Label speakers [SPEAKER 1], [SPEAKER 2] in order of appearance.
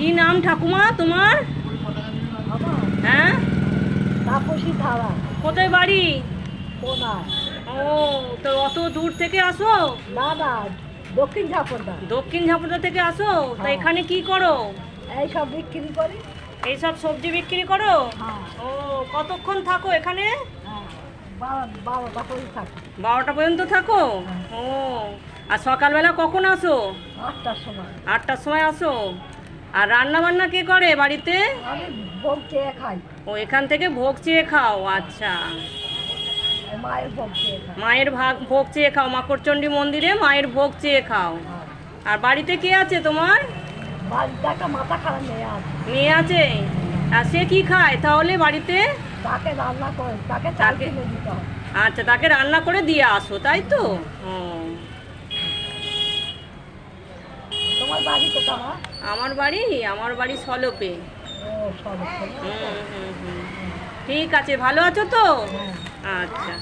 [SPEAKER 1] কি নাম ঠাকুমা তোমার? হ্যাঁ,
[SPEAKER 2] তাপসী ধারা।
[SPEAKER 1] কোথায় বাড়ি?
[SPEAKER 2] কোনায়।
[SPEAKER 1] ও, তো অত দূর থেকে আসো?
[SPEAKER 2] না না, দক্ষিণ ঝাপড়দা।
[SPEAKER 1] দক্ষিণ ঝাপড়া থেকে আসো? তা
[SPEAKER 2] হ্যাঁ।
[SPEAKER 1] এখানে কি করো?
[SPEAKER 2] এই সব বিক্রি করি।
[SPEAKER 1] এইসব সবজি বিক্রি করো?
[SPEAKER 2] হ্যাঁ
[SPEAKER 1] ও, কতক্ষণ থাকো এখানে?
[SPEAKER 2] হ্যাঁ, 12টা করে থাকি।
[SPEAKER 1] 12টা পর্যন্ত থাকো?
[SPEAKER 2] হ্যাঁ।
[SPEAKER 1] ও, আর সকালবেলা কখন আসো?
[SPEAKER 2] 8টার সময়।
[SPEAKER 1] 8টার সময় আসো। আর রান্না বান্না কে করে বাড়িতে?
[SPEAKER 2] আমি ভোগ চেয়ে খাই।
[SPEAKER 1] ও, এখান থেকে ভোগ চেয়ে খাও? আচ্ছা,
[SPEAKER 2] মায়ের ভোগ চেয়ে খাই।
[SPEAKER 1] মায়ের ভোগ চেয়ে খাও, মাকড়চণ্ডী মন্দিরে মায়ের ভোগ চেয়ে খাও।
[SPEAKER 2] হ্যাঁ।
[SPEAKER 1] আর বাড়িতে কে আছে তোমার?
[SPEAKER 2] বাড়িতে একটা মাথা খারাপ মেয়ে আছে।
[SPEAKER 1] মেয়ে আছে? আর সে কি খায় তাহলে বাড়িতে?
[SPEAKER 2] তাকে রান্না করে, তাকে চাল
[SPEAKER 1] তাকে-
[SPEAKER 2] কিনে দিতে হয়।
[SPEAKER 1] আচ্ছা, তাকে রান্না করে দিয়ে আসো, তাই তো? ও,
[SPEAKER 2] তোমার বাড়ি কোথা মা?
[SPEAKER 1] আমার বাড়ি সলপে।
[SPEAKER 2] ও সব।
[SPEAKER 1] হুম হুম হুম। ঠিক আছে, ভালো আছো তো?
[SPEAKER 2] হ্যাঁ।
[SPEAKER 1] আচ্ছা।